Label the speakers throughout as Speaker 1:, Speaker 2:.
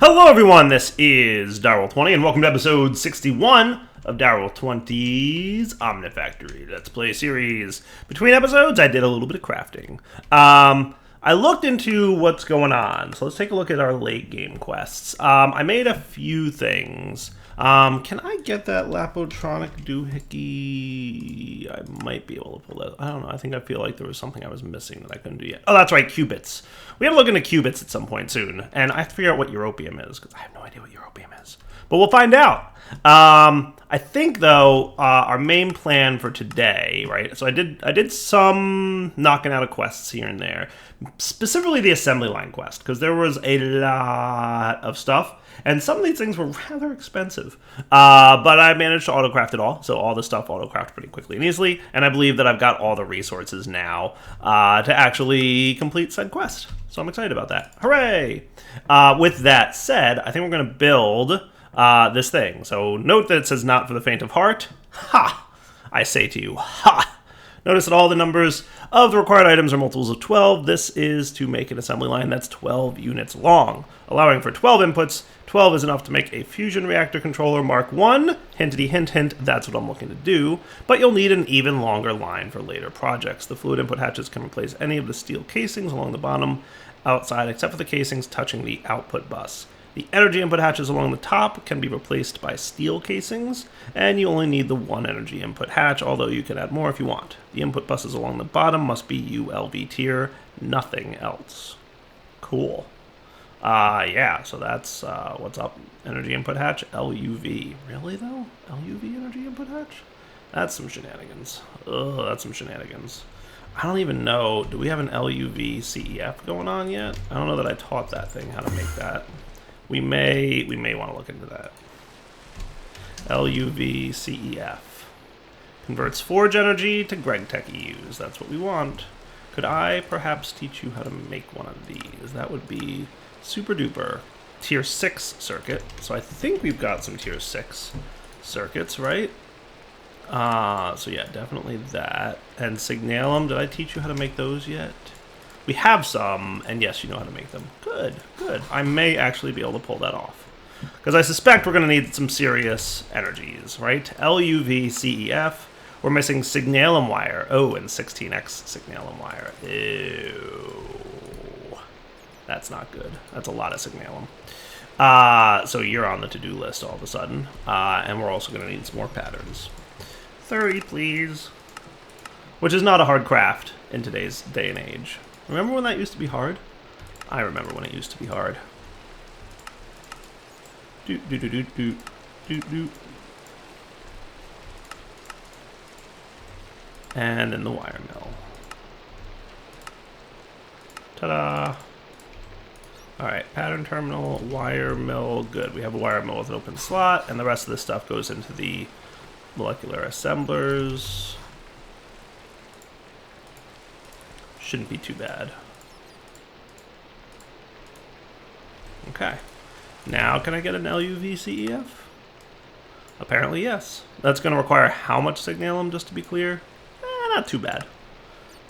Speaker 1: Hello everyone, this is Darryl20 and welcome to episode 61 of Darryl20's OmniFactory Let's Play series. Between episodes, I did a little bit of crafting. I looked into what's going on, so let's take a look at our late game quests. I made a few things. Can I get that Lapotronic doohickey? I might be able to pull that. I don't know. I think I feel like there was something I was missing that I couldn't do yet. Oh, that's right, qubits. We have to look into qubits at some point soon, and I have to figure out what europium is because I have no idea what europium is. But we'll find out. I think though our main plan for today, right? So I did some knocking out of quests here and there, specifically the assembly line quest because there was a lot of stuff. And some of these things were rather expensive, but I managed to autocraft it all, so all the stuff autocrafted pretty quickly and easily, and I believe that I've got all the resources now to actually complete said quest, so I'm excited about that. Hooray! With that said, I think we're going to build this thing, so note that it says not for the faint of heart. Ha! I say to you, ha! Notice that all the numbers of the required items are multiples of 12. This is to make an assembly line that's 12 units long. Allowing for 12 inputs, 12 is enough to make a fusion reactor controller Mark 1. Hintity hint hint, that's what I'm looking to do. But you'll need an even longer line for later projects. The fluid input hatches can replace any of the steel casings along the bottom outside except for the casings touching the output bus. The energy input hatches along the top can be replaced by steel casings, and you only need the one energy input hatch, although you can add more if you want. The input buses along the bottom must be ULV tier, nothing else. Cool. Yeah, so that's what's up. Energy input hatch, LUV. Really, though? LUV energy input hatch? That's some shenanigans. Ugh, that's some shenanigans. I don't even know. Do we have an LUV CEF going on yet? I don't know that I taught that thing how to make that. We may want to look into that. LUV CEF. Converts forge energy to GregTech EUs. That's what we want. Could I perhaps teach you how to make one of these? That would be super duper. Tier 6 circuit. So I think we've got some tier 6 circuits, right? So yeah, definitely that. And signalum, did I teach you how to make those yet? We have some, and yes, you know how to make them. Good, good. I may actually be able to pull that off. Because I suspect we're going to need some serious energies, right? LUV CEF. We're missing signalum wire. Oh, and 16x signalum wire. Ew. That's not good. That's a lot of signalum. So you're on the to-do list all of a sudden. And we're also going to need some more patterns. 30, please. Which is not a hard craft in today's day and age. Remember when that used to be hard? I remember when it used to be hard. Doot, doot, doot, doot, doot, doot, doot. And then the wire mill. Ta-da! Alright, pattern terminal, wire mill, good. We have a wire mill with an open slot, and the rest of this stuff goes into the molecular assemblers. Shouldn't be too bad. Okay. Now can I get an LUV CEF? Apparently yes. That's going to require how much signalum, just to be clear? Not too bad.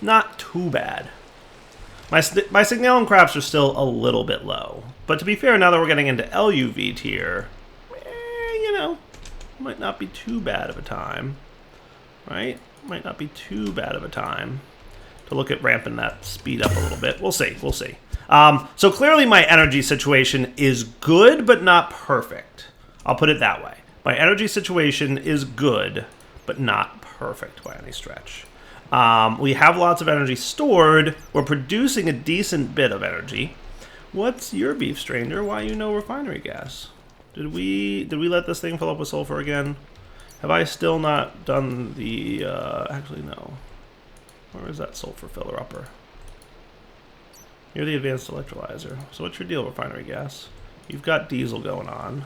Speaker 1: Not too bad. My signalum crafts are still a little bit low. But to be fair, now that we're getting into LUV tier, you know, might not be too bad of a time. Right? Might not be too bad of a time to look at ramping that speed up a little bit. We'll see, we'll see. So clearly my energy situation is good, but not perfect. I'll put it that way. My energy situation is good, but not perfect by any stretch. We have lots of energy stored. We're producing a decent bit of energy. What's your beef stranger? Why you know refinery gas? Did we let this thing fill up with sulfur again? Have I still not done the, actually no. Where is that sulfur filler upper? You're the advanced electrolyzer. So what's your deal, refinery gas? You've got diesel going on.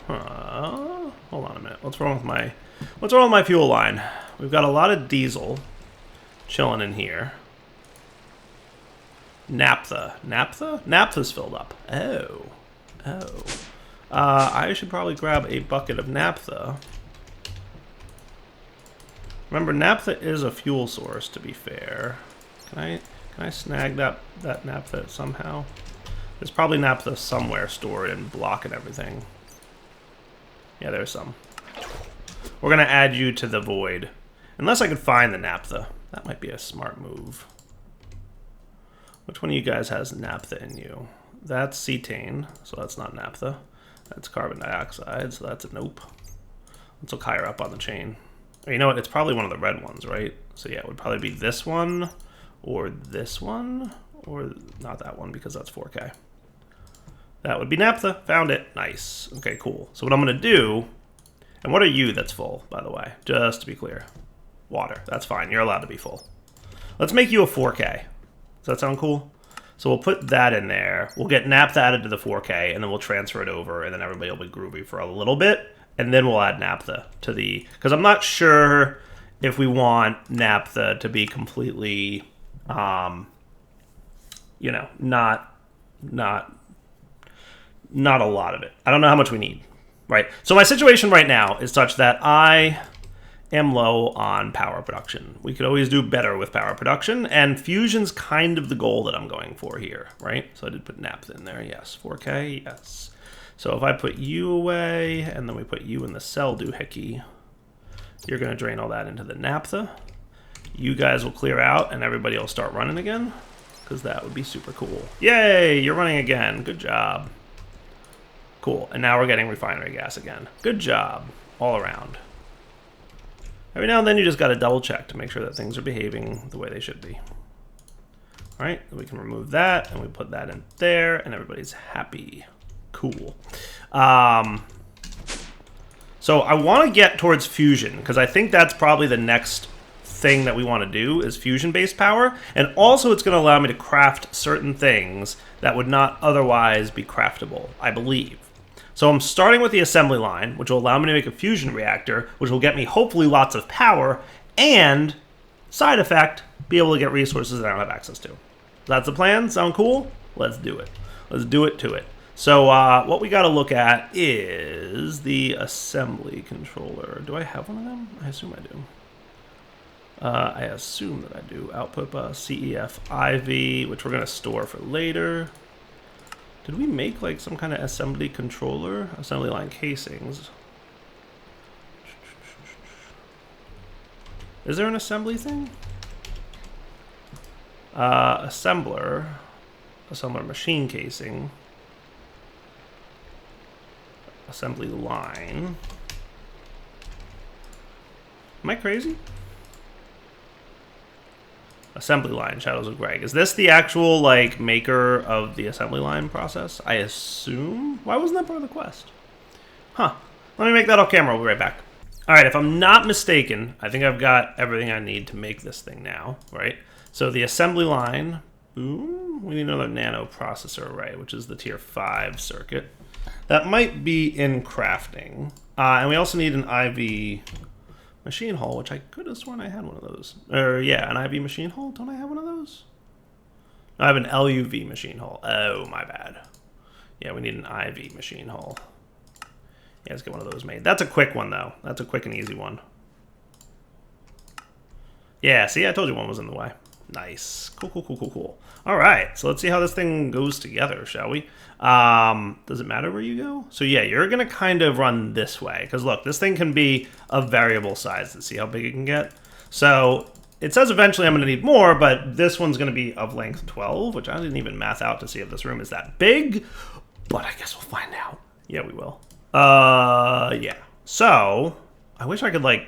Speaker 1: Hold on a minute. What's wrong with my fuel line? We've got a lot of diesel chilling in here. Naphtha. Naphtha? Naphtha's filled up. Oh. Oh. I should probably grab a bucket of naphtha. Remember, naphtha is a fuel source, to be fair. Can Can I snag that naphtha somehow? There's probably naphtha somewhere stored in block and everything. Yeah, there's some. We're going to add you to the void. Unless I could find the naphtha. That might be a smart move. Which one of you guys has naphtha in you? That's cetane, so that's not naphtha. That's carbon dioxide, so that's a nope. Let's look higher up on the chain. Or you know what? It's probably one of the red ones, right? So yeah, it would probably be this one, or this one, or not that one because that's 4K. That would be naphtha. Found it. Nice. Okay, cool. So what I'm going to do, and what are you that's full, by the way? Just to be clear. Water. That's fine. You're allowed to be full. Let's make you a 4K. Does that sound cool? So we'll put that in there. We'll get naphtha added to the 4K, and then we'll transfer it over, and then everybody will be groovy for a little bit, and then we'll add naphtha to the... Because I'm not sure if we want naphtha to be completely, you know, not a lot of it. I don't know how much we need, right? So my situation right now is such that I am low on power production. We could always do better with power production, and fusion's kind of the goal that I'm going for here, right? So I did put naphtha in there, yes. 4K, yes. So if I put you away, and then we put you in the cell doohickey, you're going to drain all that into the naphtha. You guys will clear out, and everybody will start running again, because that would be super cool. Yay, you're running again. Good job. Cool, and now we're getting refinery gas again. Good job, all around. Every now and then you just got to double check to make sure that things are behaving the way they should be. All right, we can remove that, and we put that in there, and everybody's happy. Cool. So I want to get towards fusion, because I think that's probably the next thing that we want to do is fusion-based power, and also it's going to allow me to craft certain things that would not otherwise be craftable, I believe. So I'm starting with the assembly line, which will allow me to make a fusion reactor, which will get me hopefully lots of power, and, side effect, be able to get resources that I don't have access to. That's the plan? Sound cool? Let's do it. Let's do it to it. So what we got to look at is the assembly controller. Do I have one of them? I assume I do. I assume that I do. Output bus, CEF, IV, which we're going to store for later. Did we make like some kind of assembly controller? Assembly line casings. Is there an assembly thing? Assembler machine casing. Assembly line. Am I crazy? Assembly line, Shadows of Greg. Is this the actual, like, maker of the assembly line process? I assume? Why wasn't that part of the quest? Huh. Let me make that off camera. We'll be right back. All right, if I'm not mistaken, I think I've got everything I need to make this thing now, right? So the assembly line, boom, we need another nano processor array, which is the tier 5 circuit. That might be in crafting. And we also need an IV machine hall, which I could have sworn I had one of those. Or yeah, an IV machine hall. Don't I have one of those? No, I have an LUV machine hall. Oh, my bad. Yeah, we need an IV machine hall. Yeah, let's get one of those made. That's a quick one, though. That's a quick and easy one. Yeah, see, I told you one was in the way. Nice. Cool, cool, cool, cool, cool. All right, so let's see how this thing goes together, shall we? Does it matter where you go? So yeah, you're going to kind of run this way. Because look, this thing can be of variable size. Let's see how big it can get. So it says eventually I'm going to need more, but this one's going to be of length 12, which I didn't even math out to see if this room is that big. But I guess we'll find out. Yeah, we will. Yeah. So I wish I could, like,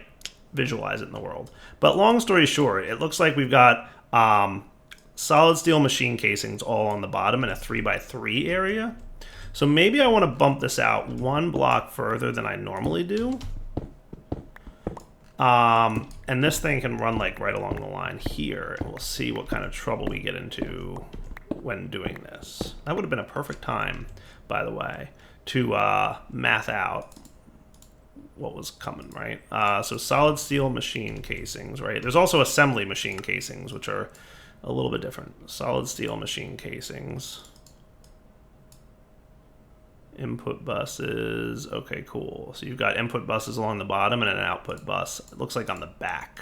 Speaker 1: visualize it in the world. But long story short, it looks like we've got solid steel machine casings all on the bottom in a 3x3 area. So maybe I want to bump this out one block further than I normally do. And this thing can run like right along the line here. And we'll see what kind of trouble we get into when doing this. That would have been a perfect time, by the way, to math out what was coming, right? So solid steel machine casings, right? There's also assembly machine casings, which are a little bit different. Solid steel machine casings. Input buses. Okay, cool. So you've got input buses along the bottom and an output bus. It looks like on the back.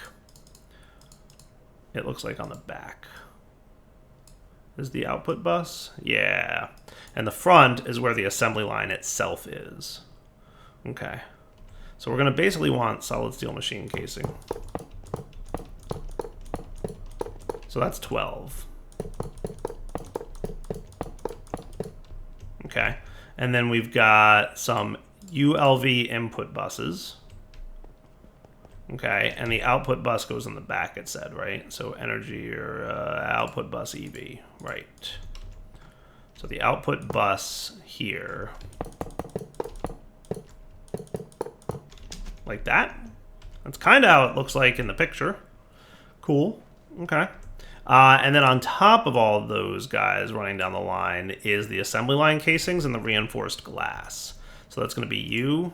Speaker 1: It looks like on the back. is the output bus. Yeah. And the front is where the assembly line itself is. Okay. So we're going to basically want solid steel machine casing. So that's 12. Okay. And then we've got some ULV input buses. Okay. And the output bus goes in the back, it said, right? So energy or output bus EV. Right. So the output bus here. Like that. That's kind of how it looks like in the picture. Cool. Okay. And then on top of all of those guys running down the line is the assembly line casings and the reinforced glass. So that's going to be you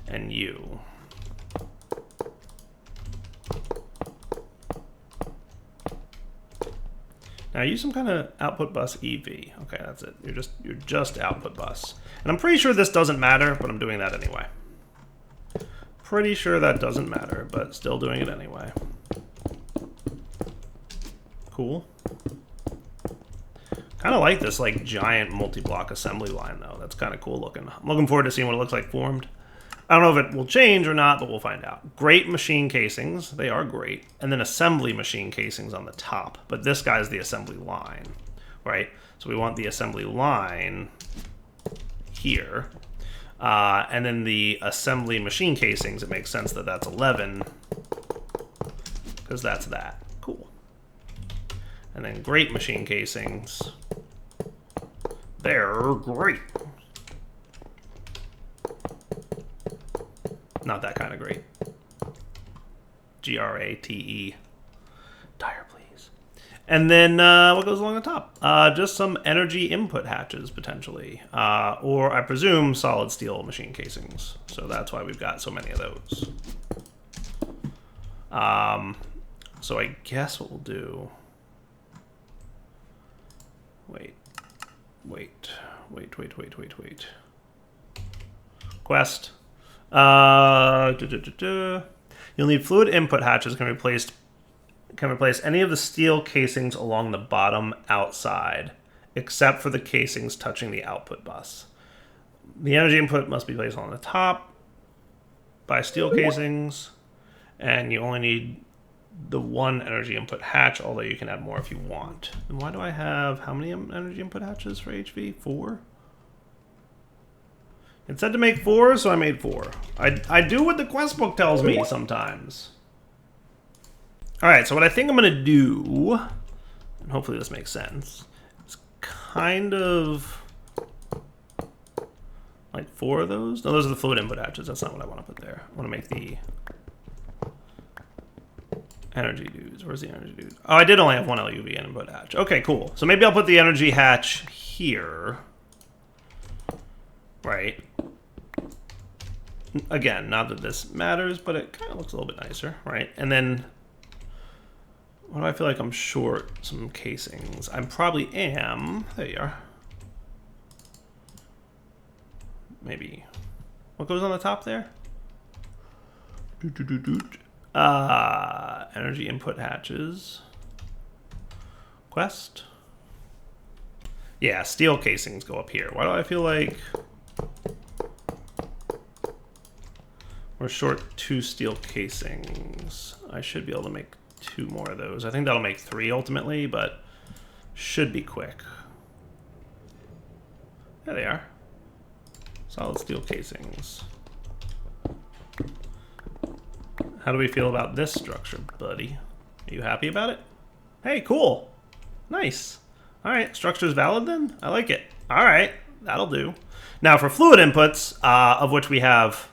Speaker 1: and you. Now use some kind of output bus EV. Okay, that's it. You're just output bus. And I'm pretty sure this doesn't matter, but I'm doing that anyway. Pretty sure that doesn't matter, but still doing it anyway. Cool. Kind of like this like giant multi-block assembly line though. That's kind of cool looking. I'm looking forward to seeing what it looks like formed. I don't know if it will change or not, but we'll find out. Great machine casings. They are great. And then assembly machine casings on the top. But this guy's the assembly line, right? So we want the assembly line here. And then the assembly machine casings, it makes sense that that's 11 because that's that. Cool. And then great machine casings. They're great. Not that kind of great. Grate. Tire, please. And then what goes along the top? Just some energy input hatches, potentially. Or, I presume, solid steel machine casings. So that's why we've got so many of those. So I guess what we'll do... Wait. Quest. You'll need fluid input hatches can replace any of the steel casings along the bottom outside, except for the casings touching the output bus. The energy input must be placed on the top by steel casings, and you only need the one energy input hatch, although you can add more if you want. And why do I have how many energy input hatches for HV? 4? It said to make 4, so I made 4. I do what the quest book tells me sometimes. Alright, so what I think I'm going to do, and hopefully this makes sense, is kind of like 4 of those. No, those are the fluid input hatches. That's not what I want to put there. I want to make the energy dudes. Where's the energy dude? Oh, I did only have one LUV input hatch. Okay, cool. So maybe I'll put the energy hatch here. Right. Again, not that this matters, but it kind of looks a little bit nicer, right? And then, what do I feel like I'm short? Some casings. I probably am. There you are. Maybe. What goes on the top there? Energy input hatches. Quest. Yeah, steel casings go up here. Why do I feel like we're short 2 steel casings? I should be able to make 2 more of those. I think that'll make 3 ultimately, but should be quick. There they are. Solid steel casings. How do we feel about this structure, buddy? Are you happy about it? Hey, cool. Nice. All right, structure's valid then? I like it. All right, that'll do. Now for fluid inputs, of which we have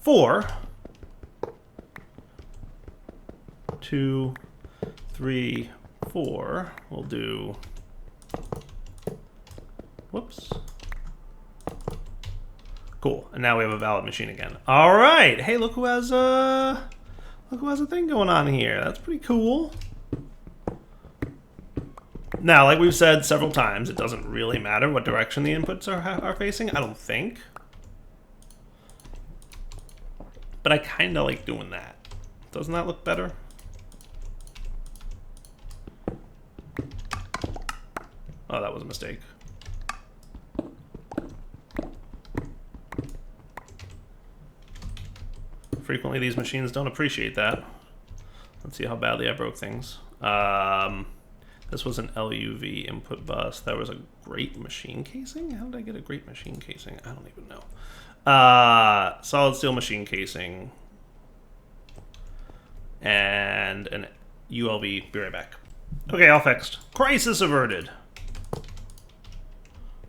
Speaker 1: 4. 2, 3, 4. We'll do... Whoops. Cool, and now we have a valid machine again. All right, hey, look who has a thing going on here. That's pretty cool. Now, like we've said several times, it doesn't really matter what direction the inputs are facing. I don't think, but I kind of like doing that. Doesn't that look better? Oh, that was a mistake. Frequently, these machines don't appreciate that. Let's see how badly I broke things. This was an LUV input bus. That was a great machine casing? How did I get a great machine casing? I don't even know. Solid steel machine casing. And an ULV. Be right back. Okay, all fixed. Crisis averted.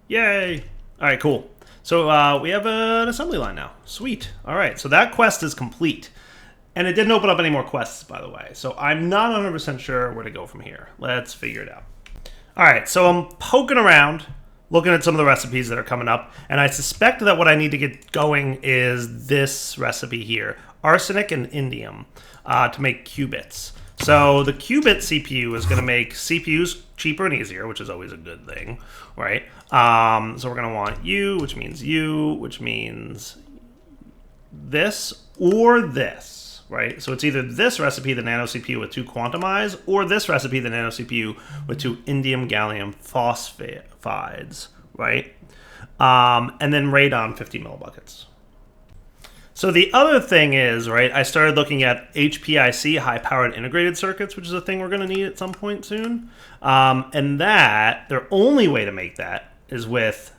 Speaker 1: Yay! Alright, cool. So we have an assembly line now. Sweet. Alright, so that quest is complete. And it didn't open up any more quests, by the way. So I'm not 100% sure where to go from here. Let's figure it out. Alright, so I'm poking around, looking at some of the recipes that are coming up, and I suspect that what I need to get going is this recipe here. Arsenic and indium to make qubits. So the qubit CPU is going to make CPUs cheaper and easier, which is always a good thing, right? So we're going to want U, which means this or this, right? So it's either this recipe, the nano CPU with 2 quantum eyes, or this recipe, the nano CPU with 2 indium gallium phosphides, right? And then radon 50 millibuckets. So the other thing is, right, I started looking at HPIC, high-powered integrated circuits, which is a thing we're going to need at some point soon. And that, their only way to make that is with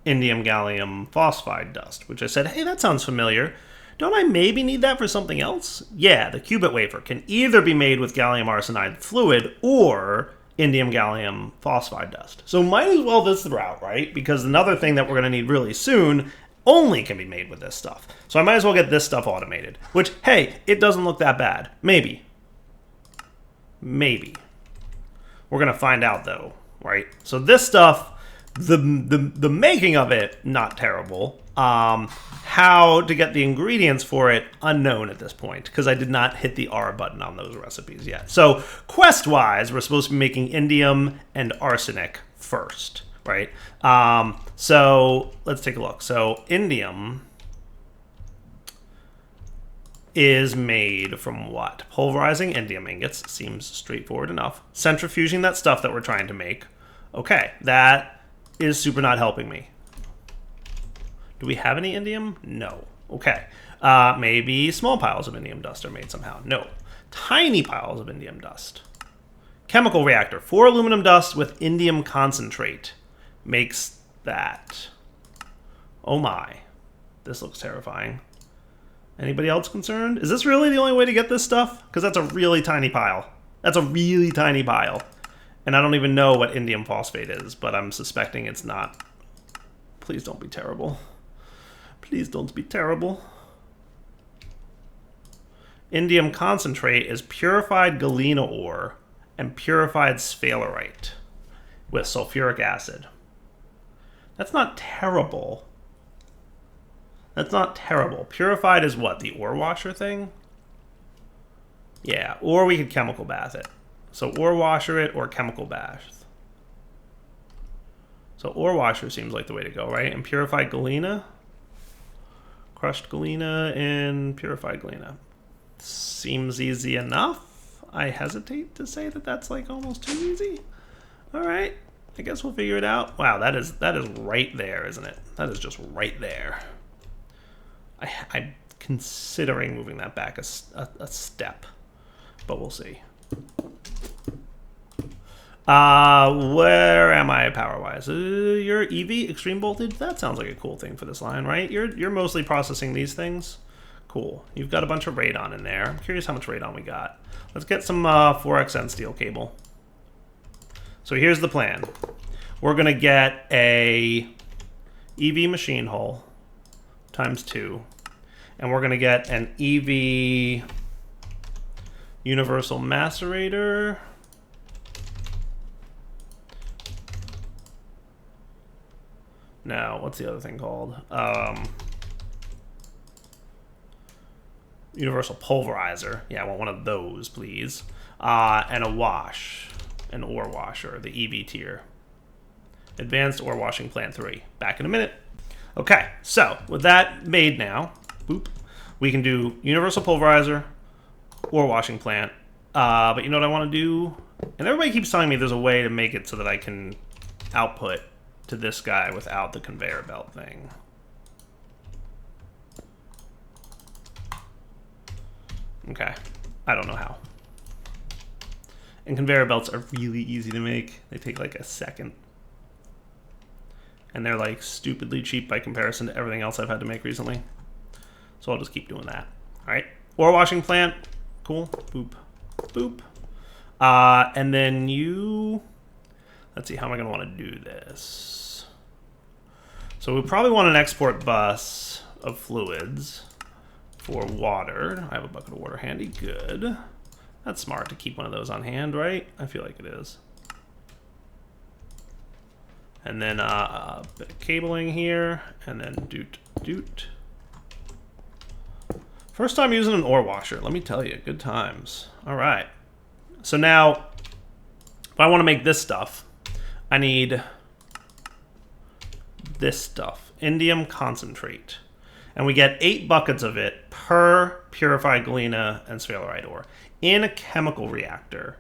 Speaker 1: indium gallium phosphide dust, which I said, hey, that sounds familiar. Don't I maybe need that for something else? Yeah, the qubit wafer can either be made with gallium arsenide fluid or indium gallium phosphide dust. So might as well this route, right? Because another thing that we're going to need really soon only can be made with this stuff. So I might as well get this stuff automated, which, hey, it doesn't look that bad. Maybe. Maybe. We're going to find out, though, right? So this stuff, the making of it, not terrible. How to get the ingredients for it, unknown at this point, because I did not hit the R button on those recipes yet. So quest-wise, we're supposed to be making indium and arsenic first, right? So let's take a look. So indium is made from what? Pulverizing indium ingots. Seems straightforward enough. Centrifuging that stuff that we're trying to make. Okay, that is super not helping me. Do we have any indium? No. Okay. Maybe small piles of indium dust are made somehow. No. Tiny piles of indium dust. Chemical reactor. 4 aluminum dust with indium concentrate makes that. Oh my. This looks terrifying. Anybody else concerned? Is this really the only way to get this stuff? Because that's a really tiny pile. That's a really tiny pile. And I don't even know what indium phosphate is, but I'm suspecting it's not. Please don't be terrible. Please don't be terrible. Indium concentrate is purified galena ore and purified sphalerite with sulfuric acid. That's not terrible. That's not terrible. Purified is what? The ore washer thing? Yeah, or we could chemical bath it. So ore washer it or chemical bath. So ore washer seems like the way to go, right? And purified galena? Crushed galena and purified galena. Seems easy enough. I hesitate to say that that's like almost too easy. All right, I guess we'll figure it out. Wow, that is right there, isn't it? That is just right there. I'm considering moving that back a step, but we'll see. Where am I power-wise? Your EV, extreme voltage? That sounds like a cool thing for this line, right? You're mostly processing these things. Cool. You've got a bunch of radon in there. I'm curious how much radon we got. Let's get some 4xN steel cable. So here's the plan. We're going to get a EV machine hull ×2. And we're going to get an EV universal macerator. No, what's the other thing called? Universal pulverizer. Yeah, I want one of those, please. And a wash. An ore washer, the EV tier. Advanced ore washing plant 3. Back in a minute. Okay, so with that made now, boop, we can do universal pulverizer, ore washing plant. But you know what I want to do? And everybody keeps telling me there's a way to make it so that I can output to this guy without the conveyor belt thing. Okay, I don't know how. And conveyor belts are really easy to make. They take like a second. And they're like stupidly cheap by comparison to everything else I've had to make recently. So I'll just keep doing that. All right, ore washing plant, cool, boop, boop. And then let's see, how am I gonna wanna do this? So we probably want an export bus of fluids for water. I have a bucket of water handy, good. That's smart to keep one of those on hand, right? I feel like it is. And then a bit of cabling here, and then doot, doot. First time using an ore washer, let me tell you, good times. All right. So now, if I want to make this stuff, I need this stuff, Indium Concentrate. And we get 8 buckets of it per purified galena and sphalerite ore in a chemical reactor.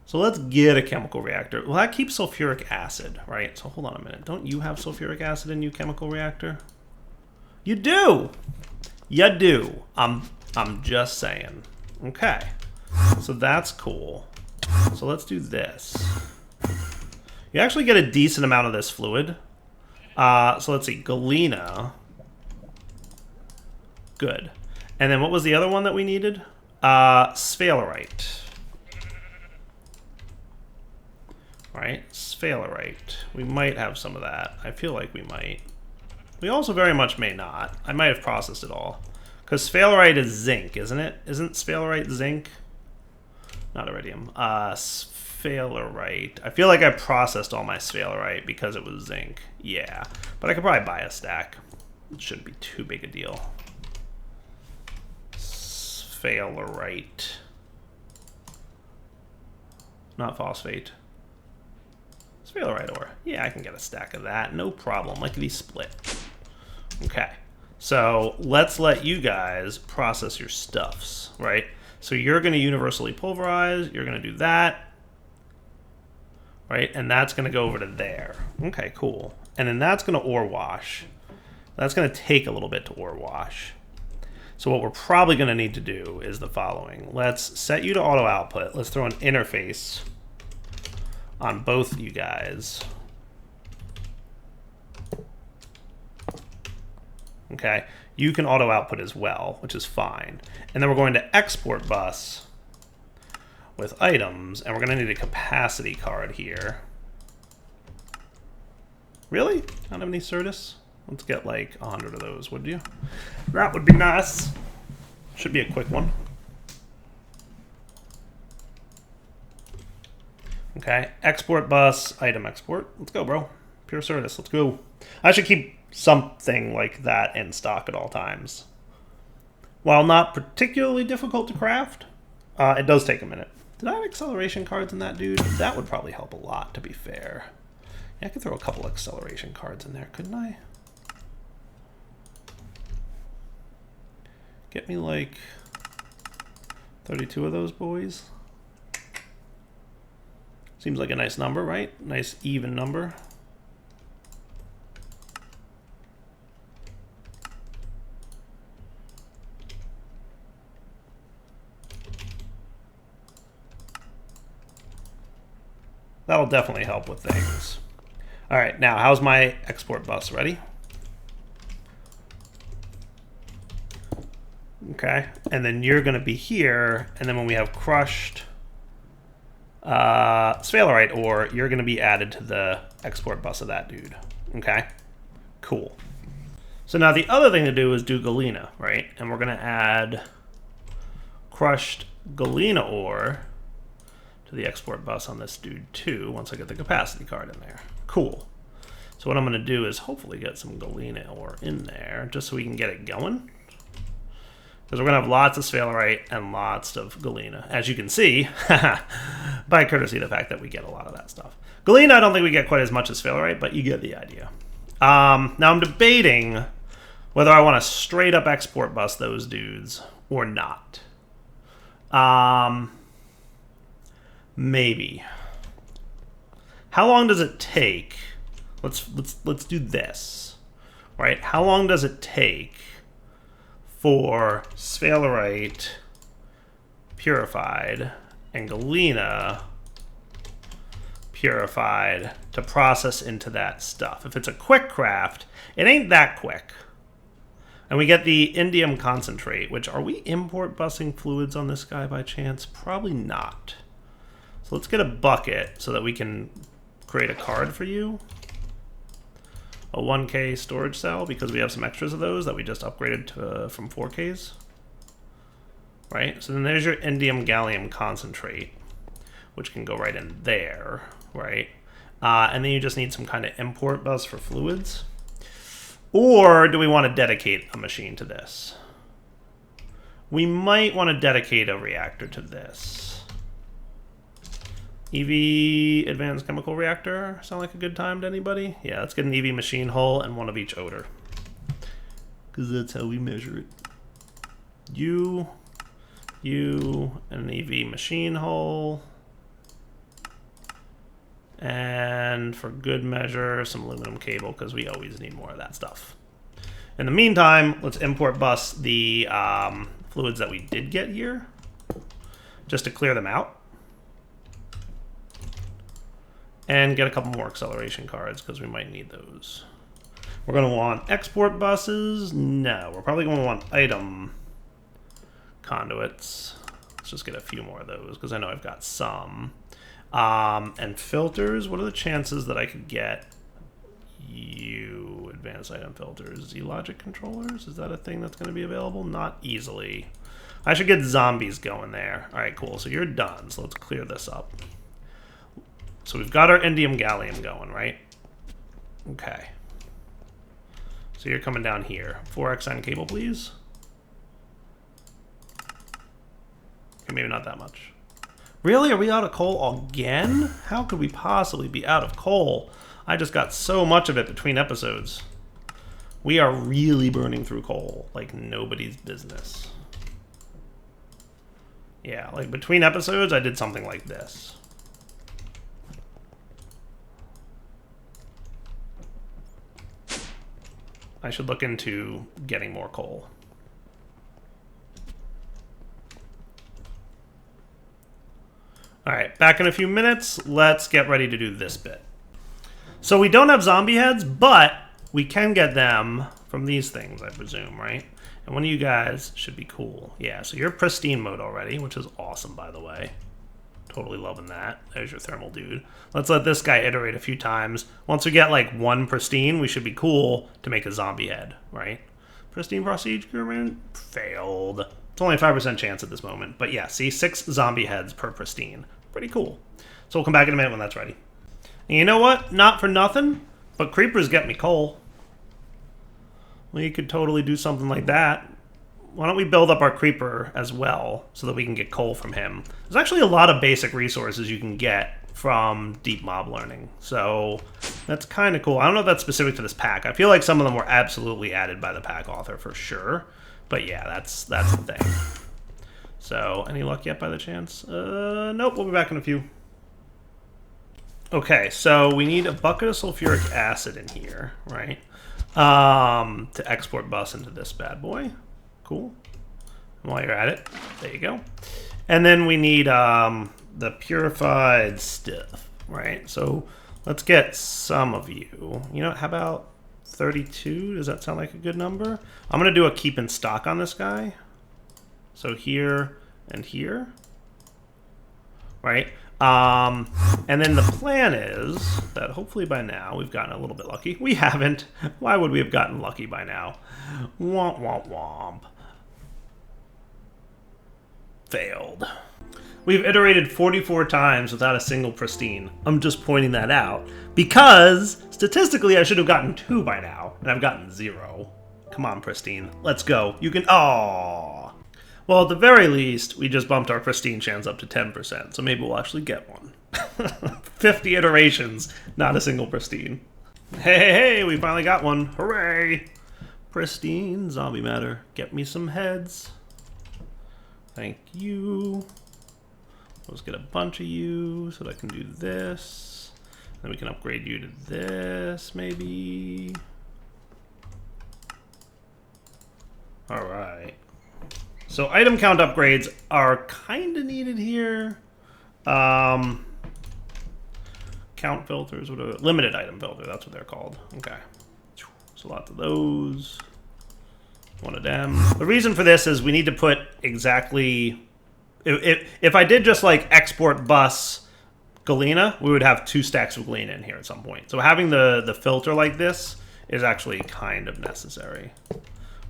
Speaker 1: So let's get a chemical reactor. Well, that keeps sulfuric acid, right? So hold on a minute. Don't you have sulfuric acid in your chemical reactor? You do. You do. I'm just saying. Okay. So that's cool. So let's do this. You actually get a decent amount of this fluid. So let's see. Galena. Good. And then what was the other one that we needed? Sphalerite. Right? Sphalerite. We might have some of that. I feel like we might. We also very much may not. I might have processed it all. Because sphalerite is zinc, isn't it? Isn't sphalerite zinc? Not iridium. Sphalerite. I feel like I processed all my sphalerite because it was zinc. Yeah. But I could probably buy a stack. It shouldn't be too big a deal. Sphalerite. Not phosphate. Sphalerite ore. Yeah, I can get a stack of that. No problem. Lickety split. Okay. So let's let you guys process your stuffs, right? So you're going to universally pulverize. You're going to do that. Right? And that's going to go over to there. Okay, cool. And then that's going to ore wash. That's going to take a little bit to ore wash. So what we're probably going to need to do is the following. Let's set you to auto output. Let's throw an interface on both you guys. Okay, you can auto output as well, which is fine. And then we're going to export bus with items, and we're going to need a capacity card here. Really? I don't have any Certus? Let's get like 100 of those, would you? That would be nice. Should be a quick one. Okay, export bus, item export. Let's go, bro. Pure Certus, let's go. I should keep something like that in stock at all times. While not particularly difficult to craft, it does take a minute. Did I have acceleration cards in that, dude? That would probably help a lot, to be fair. Yeah, I could throw a couple acceleration cards in there, couldn't I? Get me like 32 of those boys. Seems like a nice number, right? Nice even number. That'll definitely help with things. All right, now how's my export bus? Ready? Okay, and then you're going to be here, and then when we have crushed sphalerite ore, you're going to be added to the export bus of that dude. Okay, cool. So now the other thing to do is do galena, right? And we're going to add crushed galena ore to the export bus on this dude too, once I get the capacity card in there. Cool. So what I'm going to do is hopefully get some galena ore in there, just so we can get it going. Because we're going to have lots of sphalerite and lots of galena, as you can see, by courtesy of the fact that we get a lot of that stuff. Galena, I don't think we get quite as much as sphalerite, but you get the idea. Now I'm debating whether I want to straight up export bus those dudes or not. Maybe. how long does it take? Let's do this, right? How long does it take for sphalerite purified and galena purified to process into that stuff? If it's a quick craft, it ain't that quick. And we get the indium concentrate, which, are we import busing fluids on this guy by chance? Probably not. So let's get a bucket so that we can create a card for you. A 1K storage cell, because we have some extras of those that we just upgraded to, from 4Ks. Right? So then there's your indium gallium concentrate, which can go right in there, right? And then you just need some kind of import bus for fluids. Or do we want to dedicate a machine to this? We might want to dedicate a reactor to this. EV Advanced Chemical Reactor sound like a good time to anybody? Yeah, let's get an EV machine hull and one of each odor, because that's how we measure it. You, and an EV machine hull. And for good measure, some aluminum cable, because we always need more of that stuff. In the meantime, let's import bus the fluids that we did get here, just to clear them out. And get a couple more acceleration cards, because we might need those. We're going to want export buses. No, we're probably going to want item conduits. Let's just get a few more of those, because I know I've got some. And filters. What are the chances that I could get you advanced item filters? Z-Logic controllers? Is that a thing that's going to be available? Not easily. I should get zombies going there. All right, cool. So you're done. So let's clear this up. So we've got our indium gallium going, right? Okay. So you're coming down here. 4xN cable, please. Okay, maybe not that much. Really? Are we out of coal again? How could we possibly be out of coal? I just got so much of it between episodes. We are really burning through coal like nobody's business. Yeah, like between episodes, I did something like this. I should look into getting more coal. All right, back in a few minutes. Let's get ready to do this bit. So we don't have zombie heads, but we can get them from these things, I presume, right? And one of you guys should be cool. Yeah, so you're pristine mode already, which is awesome, by the way. Totally loving that. There's your thermal dude. Let's let this guy iterate a few times. Once we get like one pristine, we should be cool to make a zombie head, right? Pristine procedure, failed. It's only a 5% chance at this moment. But yeah, see, 6 zombie heads per pristine. Pretty cool. So we'll come back in a minute when that's ready. And you know what? Not for nothing, but creepers get me coal. We could totally do something like that. Why don't we build up our creeper as well so that we can get coal from him? There's actually a lot of basic resources you can get from deep mob learning. So that's kind of cool. I don't know if that's specific to this pack. I feel like some of them were absolutely added by the pack author for sure. But yeah, that's the thing. So any luck yet by the chance? Nope, we'll be back in a few. Okay, so we need a bucket of sulfuric acid in here, right? To export bus into this bad boy. Cool. And while you're at it, there you go. And then we need the purified stuff, right? So let's get some of you. You know, how about 32? Does that sound like a good number? I'm going to do a keep in stock on this guy. So here and here, right? And then the plan is that hopefully by now we've gotten a little bit lucky. We haven't. Why would we have gotten lucky by now? Womp, womp, womp. Failed. We've iterated 44 times without a single pristine. I'm just pointing that out because statistically I should have gotten 2 by now, and I've gotten 0. Come on, pristine. Let's go. You can... Aww. Well, at the very least, we just bumped our pristine chance up to 10%, so maybe we'll actually get one. 50 iterations, not a single pristine. Hey, hey, hey, we finally got one. Hooray! Pristine zombie matter. Get me some heads. Thank you. Let's get a bunch of you so that I can do this. Then we can upgrade you to this, maybe. All right. So item count upgrades are kind of needed here. Count filters, whatever. Limited item filter, that's what they're called. Okay. So lots of those. One of them. The reason for this is we need to put exactly... If I did just like export bus galena, we would have 2 stacks of galena in here at some point. So having the filter like this is actually kind of necessary.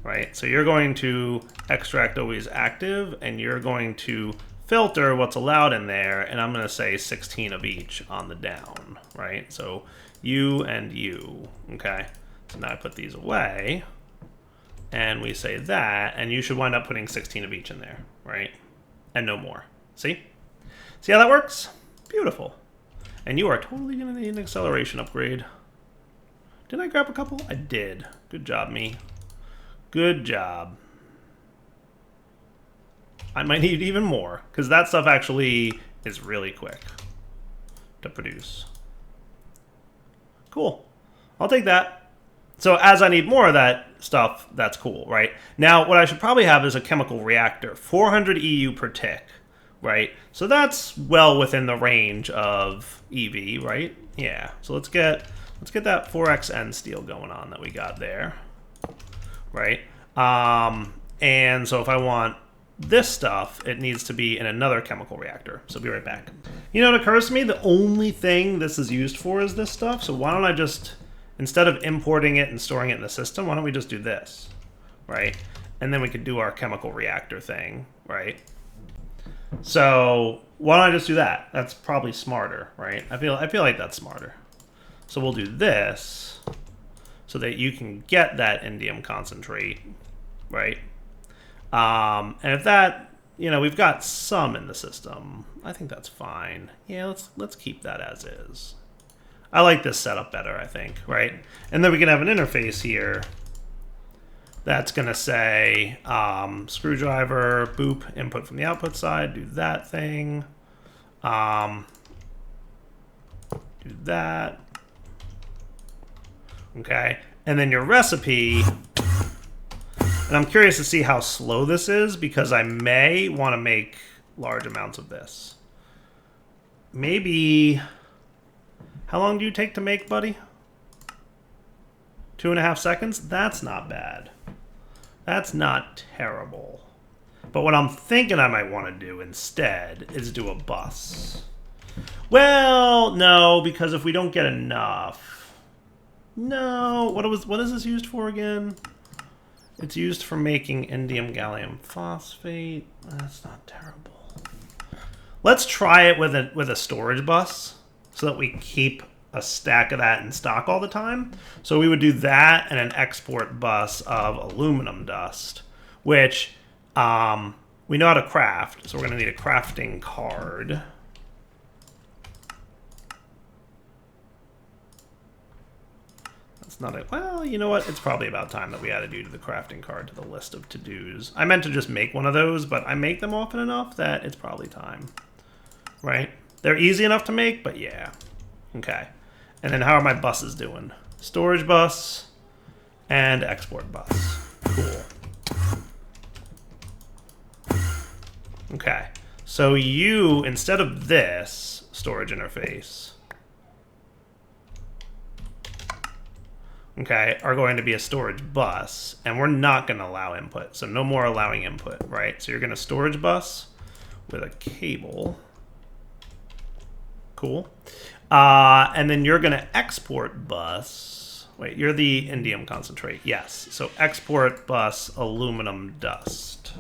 Speaker 1: Right? So you're going to extract always active, and you're going to filter what's allowed in there, and I'm going to say 16 of each on the down. Right? So you and you. Okay? So now I put these away, and we say that, and you should wind up putting 16 of each in there. Right? And no more. See? See how that works? Beautiful. And you are totally going to need an acceleration upgrade. Did I grab a couple? I did. Good job, me. Good job. I might need even more, because that stuff actually is really quick to produce. Cool. I'll take that. So as I need more of that stuff, that's cool, right? Now, what I should probably have is a chemical reactor. 400 EU per tick, right? So that's well within the range of EV, right? Yeah. So let's get that 4xN steel going on that we got there, right? And so if I want this stuff, it needs to be in another chemical reactor. So be right back. You know, it occurs to me the only thing this is used for is this stuff. So why don't I just... Instead of importing it and storing it in the system, why don't we just do this, right? And then we could do our chemical reactor thing, right? So why don't I just do that? That's probably smarter, right? I feel like that's smarter. So we'll do this so that you can get that indium concentrate, right? And if that, you know, we've got some in the system, I think that's fine. Yeah, let's keep that as is. I like this setup better, I think, right? And then we can have an interface here that's going to say screwdriver, boop, input from the output side, do that thing, do that, okay? And then your recipe, and I'm curious to see how slow this is because I may want to make large amounts of this. Maybe... How long do you take to make, buddy? 2.5 seconds? That's not bad. That's not terrible. But what I'm thinking I might want to do instead is do a bus. Well, no, because if we don't get enough... No, what is this used for again? It's used for making indium gallium phosphate. That's not terrible. Let's try it with a storage bus, so that we keep a stack of that in stock all the time. So we would do that and an export bus of aluminum dust, which we know how to craft. So we're going to need a crafting card. That's not it. Well, you know what? It's probably about time that we added you to the crafting card to the list of to-dos. I meant to just make one of those, but I make them often enough that it's probably time. Right? They're easy enough to make, but yeah. Okay. And then how are my buses doing? Storage bus and export bus. Cool. Okay. So you, instead of this storage interface, okay, are going to be a storage bus, and we're not going to allow input. So no more allowing input, right? So you're going to storage bus with a cable. Cool. And then you're going to export bus. Wait, you're the indium concentrate. Yes. So export bus aluminum dust.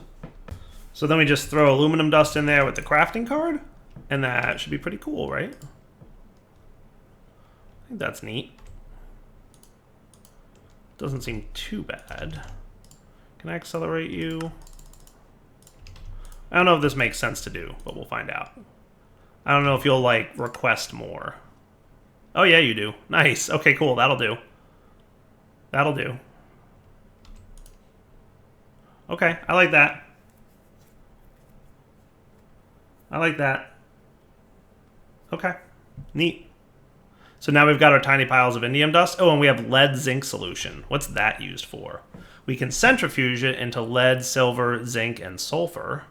Speaker 1: So then we just throw aluminum dust in there with the crafting card, and that should be pretty cool, right? I think that's neat. Doesn't seem too bad. Can I accelerate you? I don't know if this makes sense to do, but we'll find out. I don't know if you'll, like, request more. Oh, yeah, you do. Nice. Okay, cool. That'll do. That'll do. Okay, I like that. I like that. Okay. Neat. So now we've got our tiny piles of indium dust. Oh, and we have lead zinc solution. What's that used for? We can centrifuge it into lead, silver, zinc, and sulfur.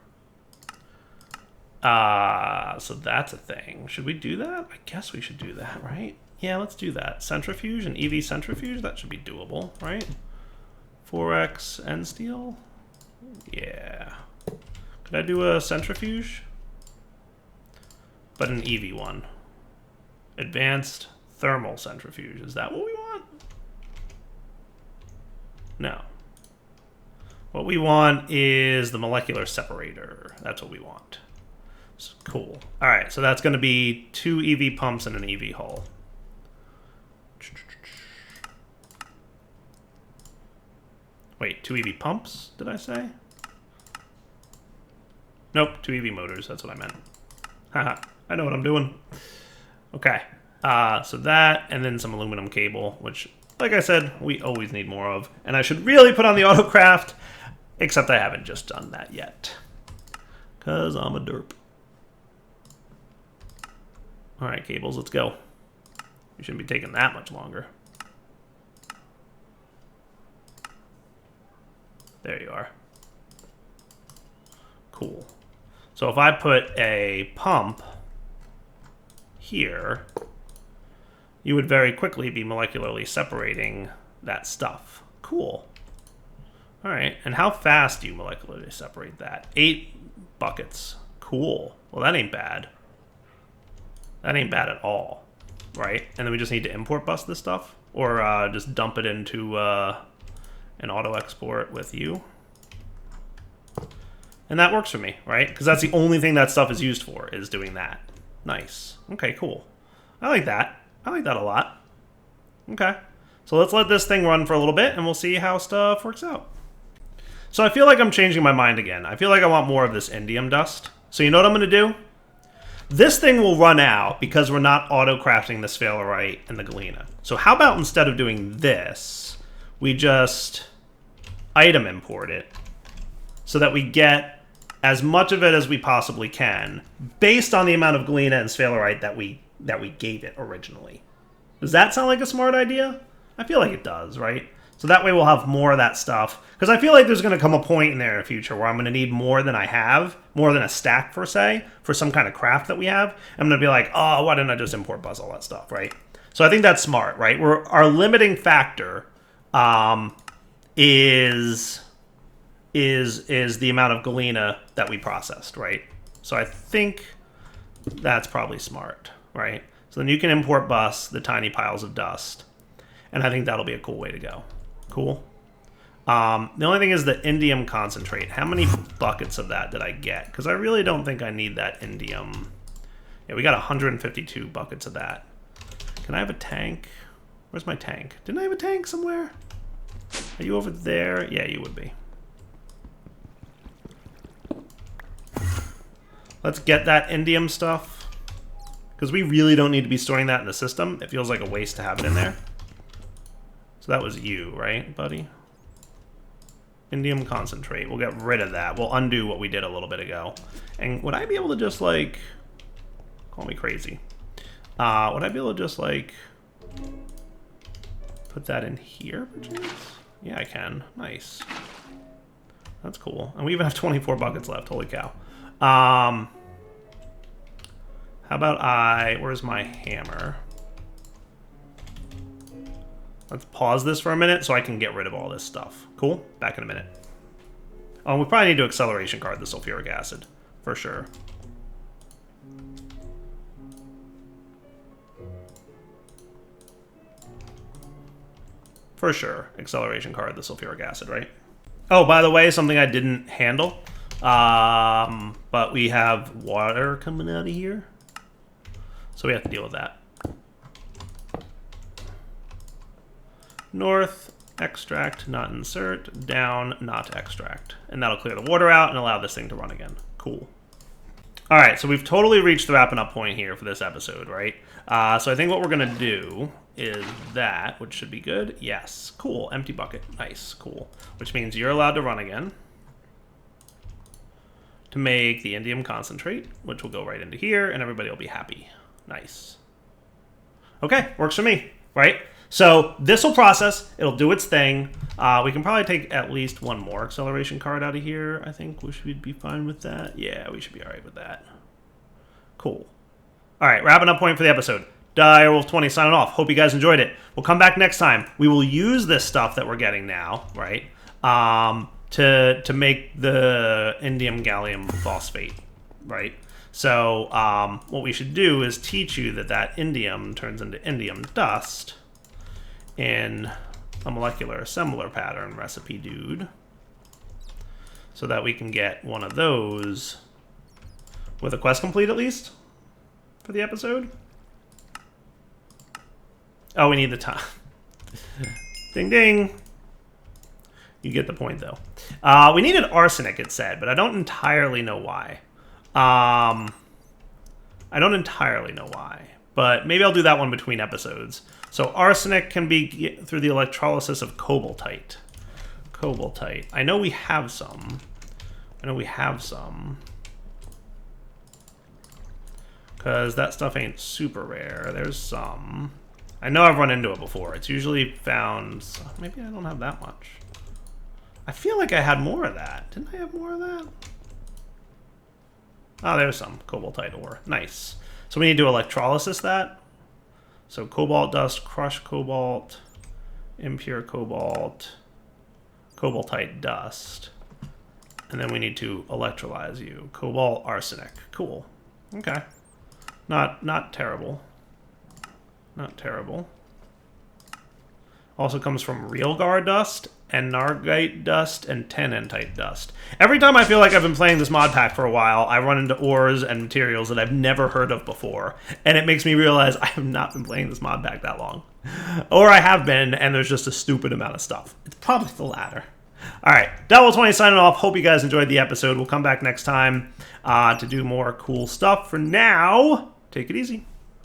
Speaker 1: So that's a thing. Should we do that? I guess we should do that, right? Yeah, let's do that. Centrifuge and EV centrifuge, that should be doable, right? 4x N steel? Yeah. Could I do a centrifuge? But an EV one. Advanced thermal centrifuge. Is that what we want? No. What we want is the molecular separator. That's what we want. So, cool. All right, so that's going to be 2 EV pumps and an EV hull. Wait, 2 EV pumps, did I say? Nope, 2 EV motors, that's what I meant. Haha, I know what I'm doing. Okay, so that, and then some aluminum cable, which, like I said, we always need more of. And I should really put on the autocraft, except I haven't just done that yet. Because I'm a derp. All right, cables, let's go. You shouldn't be taking that much longer. There you are. Cool. So if I put a pump here, you would very quickly be molecularly separating that stuff. Cool. All right, and how fast do you molecularly separate that? 8 buckets. Cool. Well, that ain't bad. That ain't bad at all, right? And then we just need to import bus this stuff, or just dump it into an auto export with you. And that works for me, right? Because that's the only thing that stuff is used for, is doing that. Nice. Okay, cool. I like that. I like that a lot. Okay. So let's let this thing run for a little bit, and we'll see how stuff works out. So I feel like I'm changing my mind again. I feel like I want more of this indium dust. So you know what I'm going to do? This thing will run out because we're not auto-crafting the sphalerite and the galena. So how about instead of doing this, we just item import it so that we get as much of it as we possibly can based on the amount of galena and sphalerite that we gave it originally. Does that sound like a smart idea? I feel like it does, right? So that way we'll have more of that stuff. Because I feel like there's going to come a point in there in the future where I'm going to need more than I have, more than a stack per se, for some kind of craft that we have. I'm going to be like, oh, why didn't I just import buzz all that stuff, right? So I think that's smart, right? Our limiting factor is the amount of galena that we processed, right? So I think that's probably smart, right? So then you can import bus the tiny piles of dust. And I think that'll be a cool way to go. Cool. The only thing is the indium concentrate. How many buckets of that did I get? Because I really don't think I need that indium. Yeah, we got 152 buckets of that. Can I have a tank? Where's my tank? Didn't I have a tank somewhere? Are you over there? Yeah, you would be. Let's get that indium stuff. Because we really don't need to be storing that in the system. It feels like a waste to have it in there. So that was you, right, buddy? Indium concentrate. We'll get rid of that. We'll undo what we did a little bit ago. And would I be able to just, like... Call me crazy. Would I be able to just, like... Put that in here, perchance? Yeah, I can. Nice. That's cool. And we even have 24 buckets left. Holy cow. How about where's my hammer? Let's pause this for a minute so I can get rid of all this stuff. Cool? Back in a minute. Oh, we probably need to acceleration card the sulfuric acid. For sure. For sure. Acceleration card the sulfuric acid, right? Oh, by the way, something I didn't handle. But we have water coming out of here. So we have to deal with that. North, extract, not insert. Down, not extract. And that'll clear the water out and allow this thing to run again. Cool. All right, so we've totally reached the wrapping up point here for this episode, right? So I think what we're going to do is that, which should be good. Yes, cool. Empty bucket. Nice, cool. Which means you're allowed to run again to make the indium concentrate, which will go right into here, and everybody will be happy. Nice. Okay, works for me, right? So this will process. It'll do its thing. We can probably take at least one more acceleration card out of here. I think we should be fine with that. Yeah, we should be all right with that. Cool. All right, wrapping up point for the episode. Direwolf20 signing off. Hope you guys enjoyed it. We'll come back next time. We will use this stuff that we're getting now, right, to make the indium gallium phosphate, right? So what we should do is teach you that indium turns into indium dust in a molecular assembler pattern recipe, dude, so that we can get one of those with a quest complete at least for the episode. Oh, we need the time. Ding, ding. You get the point, though. We needed arsenic, it said, but I don't entirely know why. I don't entirely know why, but maybe I'll do that one between episodes. So arsenic can be through the electrolysis of cobaltite. Cobaltite. I know we have some. Because that stuff ain't super rare. There's some. I know I've run into it before. It's usually found... Maybe I don't have that much. I feel like I had more of that. Didn't I have more of that? Oh, there's some cobaltite ore. Nice. So we need to electrolysis that. So cobalt dust, crushed cobalt, impure cobalt, cobaltite dust. And then we need to electrolyze you. Cobalt arsenic. Cool. Okay. Not terrible. Not terrible. Also comes from realgar dust, enargite dust, and tenantite dust. Every time I feel like I've been playing this mod pack for a while, I run into ores and materials that I've never heard of before. And it makes me realize I have not been playing this mod pack that long. Or I have been, and there's just a stupid amount of stuff. It's probably the latter. Alright, Devil20 signing off. Hope you guys enjoyed the episode. We'll come back next time to do more cool stuff. For now, take it easy.